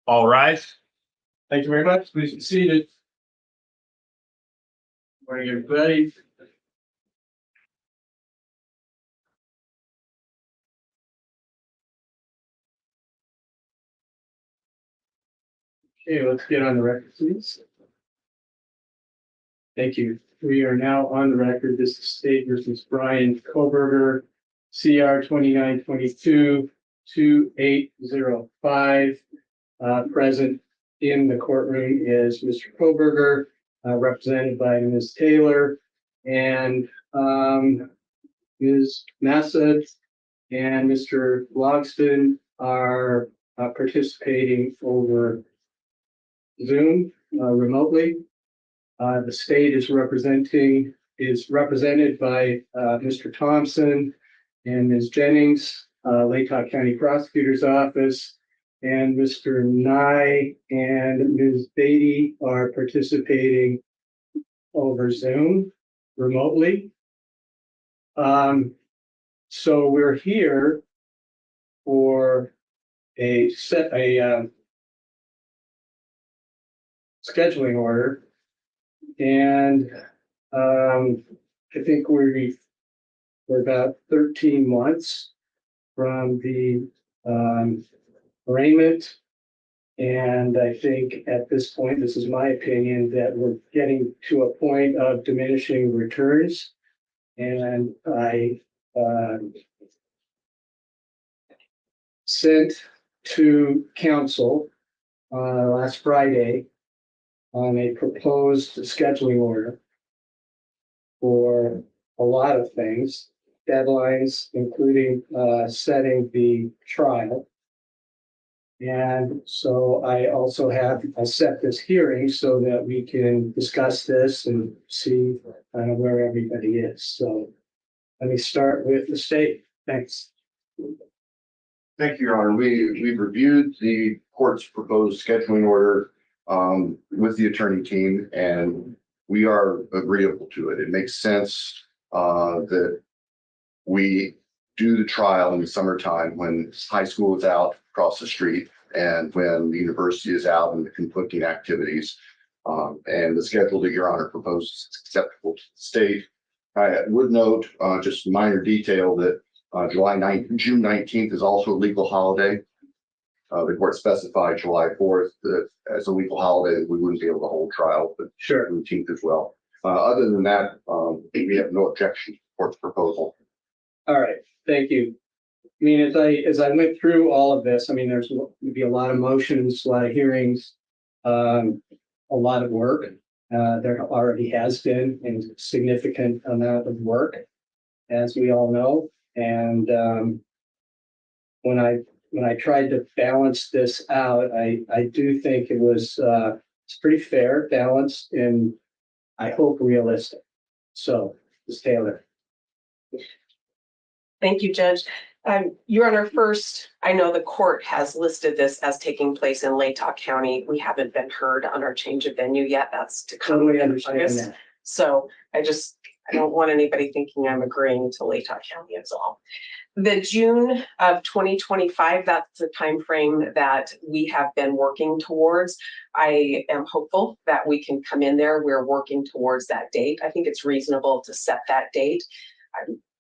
All rise. Thank you very much. Please be seated. Morning, everybody. Okay, let's get on the record, please. Thank you. We are now on the record. This is State versus Brian Kohberger, CR 2922-2805. Present in the courtroom is Mr. Kohberger, represented by Ms. Taylor and Ms. Massad and Mr. Logston are participating over Zoom remotely. The state is represented by Mr. Thompson and Ms. Jennings, Latah County Prosecutor's Office, and Mr. Nye and Ms. Beatty are participating over Zoom remotely. So we're here for a scheduling order, and I think we're about 13 months from the arraignment, and I think at this point, this is my opinion, that we're getting to a point of diminishing returns, and I sent to council last Friday on a proposed scheduling order for a lot of things, deadlines, including setting the trial. And so I also set this hearing so that we can discuss this and see kind of where everybody is. So let me start with the state. Thanks. Thank you, Your Honor. We've reviewed the court's proposed scheduling order with the attorney team, and we are agreeable to it. It makes sense that we do the trial in the summertime when high school is out across the street and when the university is out and the conflicting activities. And the schedule that Your Honor proposes is acceptable to the state. I would note just a minor detail that June 19th is also a legal holiday. The court specified July 4th as a legal holiday. We wouldn't be able to hold trial, but Sure. 19th as well. Other than that, we have no objection to the court's proposal. All right, thank you. I mean, as I went through all of this, I mean, there's going to be a lot of motions, a lot of hearings, a lot of work. There already has been a significant amount of work, as we all know. And when I tried to balance this out, I do think it's pretty fair, balanced, and I hope realistic. So, Ms. Taylor. Thank you, Judge. Your Honor, first, I know the court has listed this as taking place in Latah County. We haven't been heard on our change of venue yet. That's to come. Totally understand that. So I don't want anybody thinking I'm agreeing to Latah County is all. The June of 2025, that's the time frame that we have been working towards. I am hopeful that we can come in there. We're working towards that date. I think it's reasonable to set that date.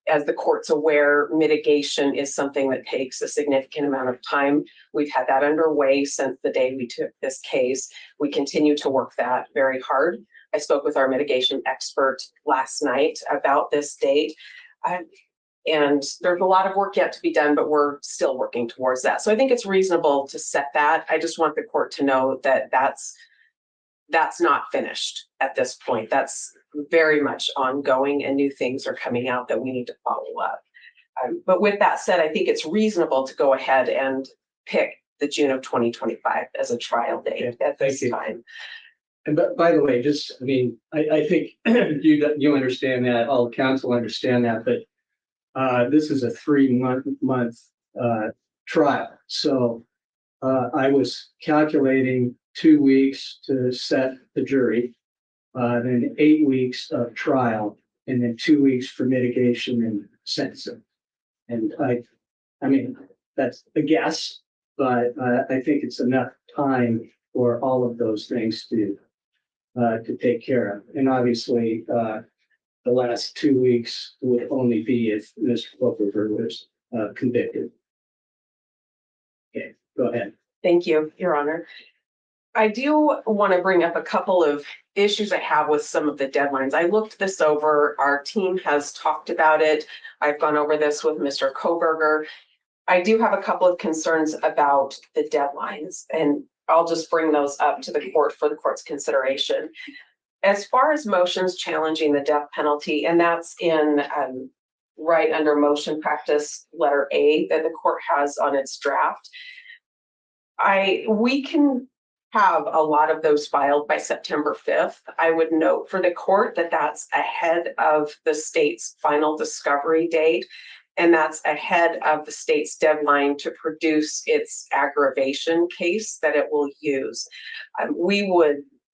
As the court's aware, mitigation is something that takes a significant amount of time. We've had that underway since the day we took this case. We continue to work that very hard. I spoke with our mitigation expert last night about this date. And there's a lot of work yet to be done, but we're still working towards that. So I think it's reasonable to set that. I just want the court to know that that's not finished at this point. That's very much ongoing, and new things are coming out that we need to follow up. But with that said, I think it's reasonable to go ahead and pick the June of 2025 as a trial date at this time. And by the way, I think you understand that, all counsel understand that, but this is a 3-month trial. So I was calculating 2 weeks to set the jury, then 8 weeks of trial, and then 2 weeks for mitigation and sentencing. And I mean, that's a guess, but I think it's enough time for all of those things to take care of. And obviously, the last 2 weeks would only be if Mr. Kohberger was convicted. Okay, go ahead. Thank you, Your Honor. I do want to bring up a couple of issues I have with some of the deadlines. I looked this over. Our team has talked about it. I've gone over this with Mr. Kohberger. I do have a couple of concerns about the deadlines, and I'll just bring those up to the court for the court's consideration. As far as motions challenging the death penalty, and that's in right under motion practice letter A that the court has on its draft. We can have a lot of those filed by September 5th. I would note for the court that that's ahead of the state's final discovery date, and that's ahead of the state's deadline to produce its aggravation case that it will use.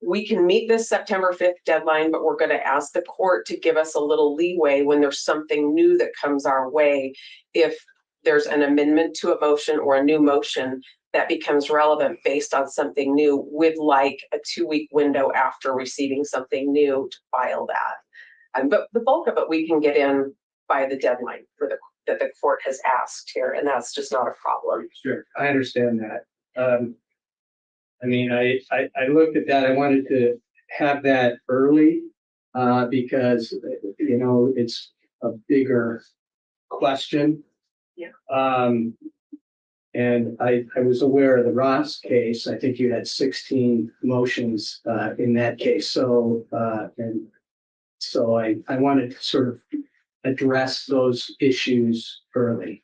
We can meet this September 5th deadline, but we're going to ask the court to give us a little leeway when there's something new that comes our way. If there's an amendment to a motion or a new motion that becomes relevant based on something new, with like a 2-week window after receiving something new to file that. But the bulk of it we can get in by the deadline that the court has asked here, and that's just not a problem. Sure, I understand that. I mean, I looked at that. I wanted to have that early because, you know, it's a bigger question. Yeah. And I was aware of the Ross case. I think you had 16 motions in that case. So and so I wanted to sort of address those issues early.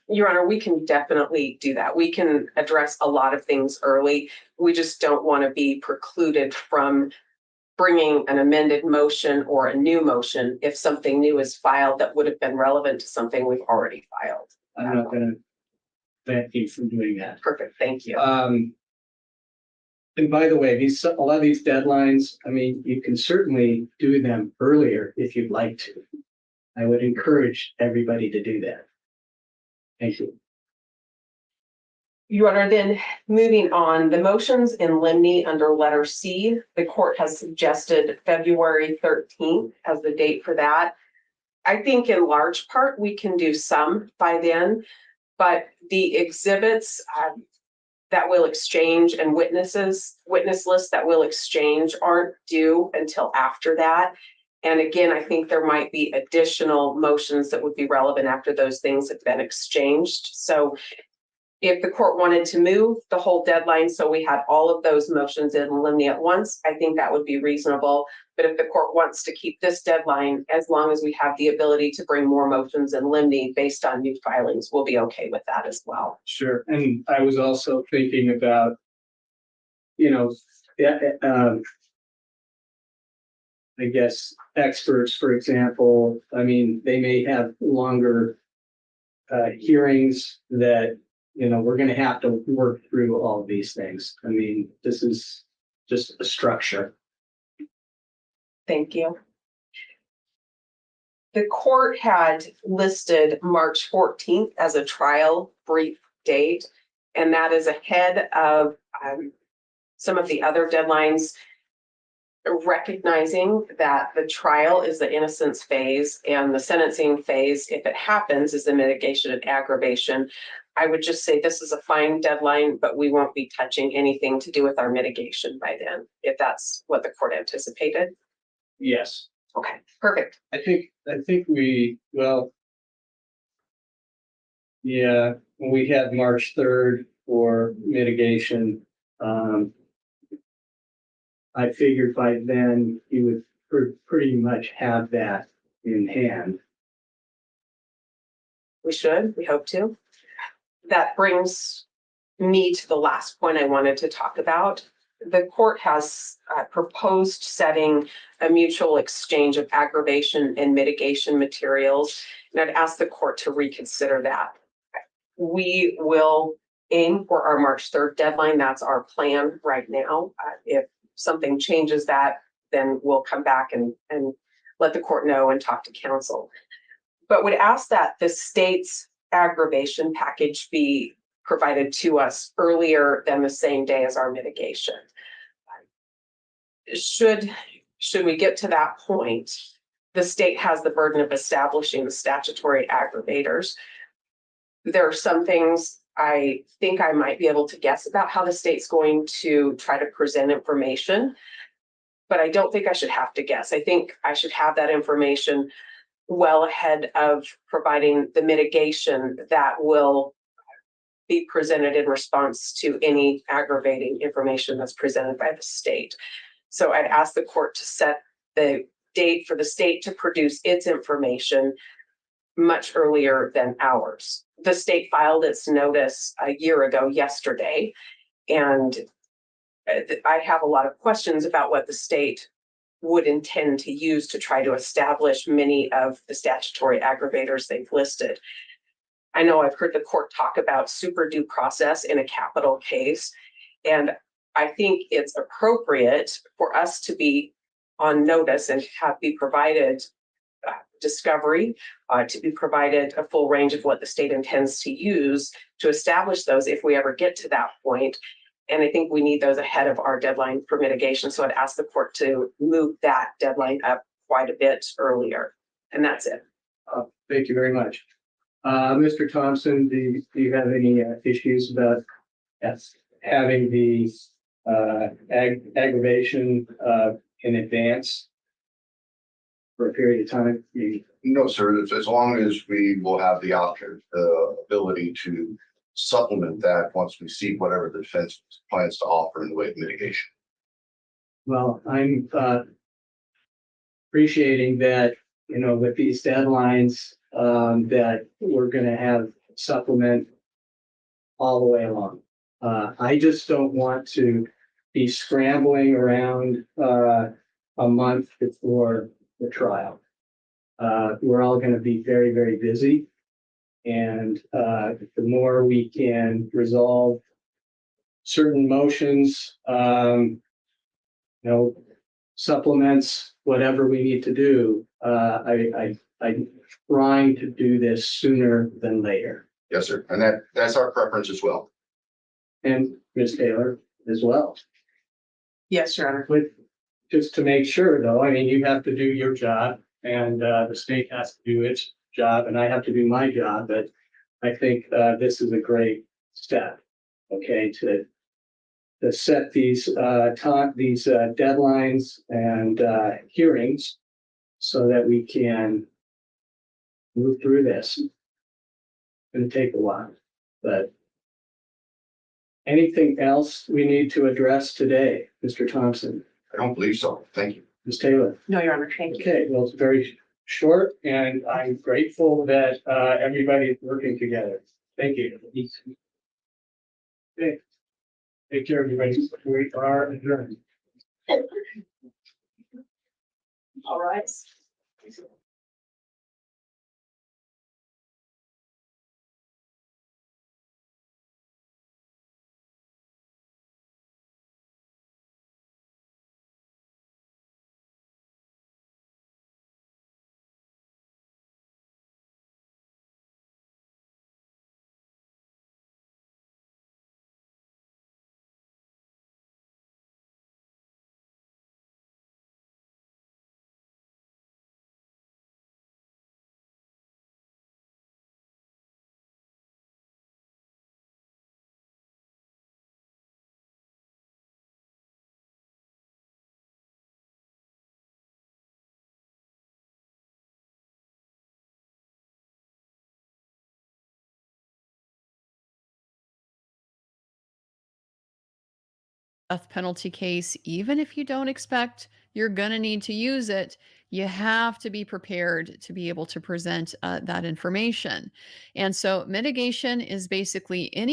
Your Honor, we can definitely do that. We can address a lot of things early. We just don't want to be precluded from bringing an amended motion or a new motion if something new is filed that would have been relevant to something we've already filed. I'm not going to prevent you from doing that. Perfect, thank you. And by the way, a lot of these deadlines, I mean, you can certainly do them earlier if you'd like to. I would encourage everybody to do that. Thank you. Your Honor, then moving on, the motions in limine under letter C, the court has suggested February 13th as the date for that. I think in large part we can do some by then, but the exhibits that we'll exchange and witness lists that we'll exchange aren't due until after that. And again, I think there might be additional motions that would be relevant after those things have been exchanged. So if the court wanted to move the whole deadline so we had all of those motions in limine at once, I think that would be reasonable. But if the court wants to keep this deadline, as long as we have the ability to bring more motions in limine based on new filings, we'll be okay with that as well. Sure. And I was also thinking about, you know, I guess experts, for example, I mean, they may have longer hearings that, you know, we're going to have to work through all of these things. I mean, this is just a structure. Thank you. The court had listed March 14th as a trial brief date, and that is ahead of some of the other deadlines, recognizing that the trial is the innocence phase and the sentencing phase, if it happens, is the mitigation and aggravation. I would just say this is a fine deadline, but we won't be touching anything to do with our mitigation by then, if that's what the court anticipated. Yes. Okay, perfect. I think we, well, yeah, we had March 3rd for mitigation. I figured by then you would pretty much have that in hand. We hope to. That brings me to the last point I wanted to talk about. The court has proposed setting a mutual exchange of aggravation and mitigation materials, and I'd ask the court to reconsider that. We will aim for our March 3rd deadline. That's our plan right now. If something changes that, then we'll come back and let the court know and talk to counsel. But would ask that the state's aggravation package be provided to us earlier than the same day as our mitigation. Should we get to that point, the state has the burden of establishing the statutory aggravators. There are some things I think I might be able to guess about how the state's going to try to present information, but I don't think I should have to guess. I think I should have that information well ahead of providing the mitigation that will be presented in response to any aggravating information that's presented by the state. So I'd ask the court to set the date for the state to produce its information much earlier than ours. The state filed its notice a year ago yesterday, and I have a lot of questions about what the state would intend to use to try to establish many of the statutory aggravators they've listed. I know I've heard the court talk about super due process in a capital case, and I think it's appropriate for us to be on notice and be provided discovery, to be provided a full range of what the state intends to use to establish those if we ever get to that point. And I think we need those ahead of our deadline for mitigation. So I'd ask the court to move that deadline up quite a bit earlier. And that's it. Thank you very much. Mr. Thompson, do you have any issues about having the aggravation in advance for a period of time? No, sir, as long as we will have the option, the ability to supplement that once we see whatever the defense plans to offer in the way of mitigation. Well, I'm appreciating that, with these deadlines, that we're going to have supplement all the way along. I just don't want to be scrambling around a month before the trial. We're all going to be very, very busy. And the more we can resolve certain motions, supplements, whatever we need to do, I'm trying to do this sooner than later. Yes, sir. And that's our preference as well. And Ms. Taylor as well. Yes, Your Honor. With just to make sure, though, I mean, you have to do your job, and the state has to do its job, and I have to do my job. But I think this is a great step, okay, to set these deadlines and hearings so that we can move through this. It's going to take a while, but anything else we need to address today, Mr. Thompson? I don't believe so. Thank you. Ms. Taylor? No, Your Honor. Thank you. Okay, well, it's very short, and I'm grateful that everybody is working together. Thank you. Okay. Take care, everybody. We are adjourned. All right. Death penalty case, even if you don't expect you're going to need to use it, you have to be prepared to be able to present that information. And so mitigation is basically any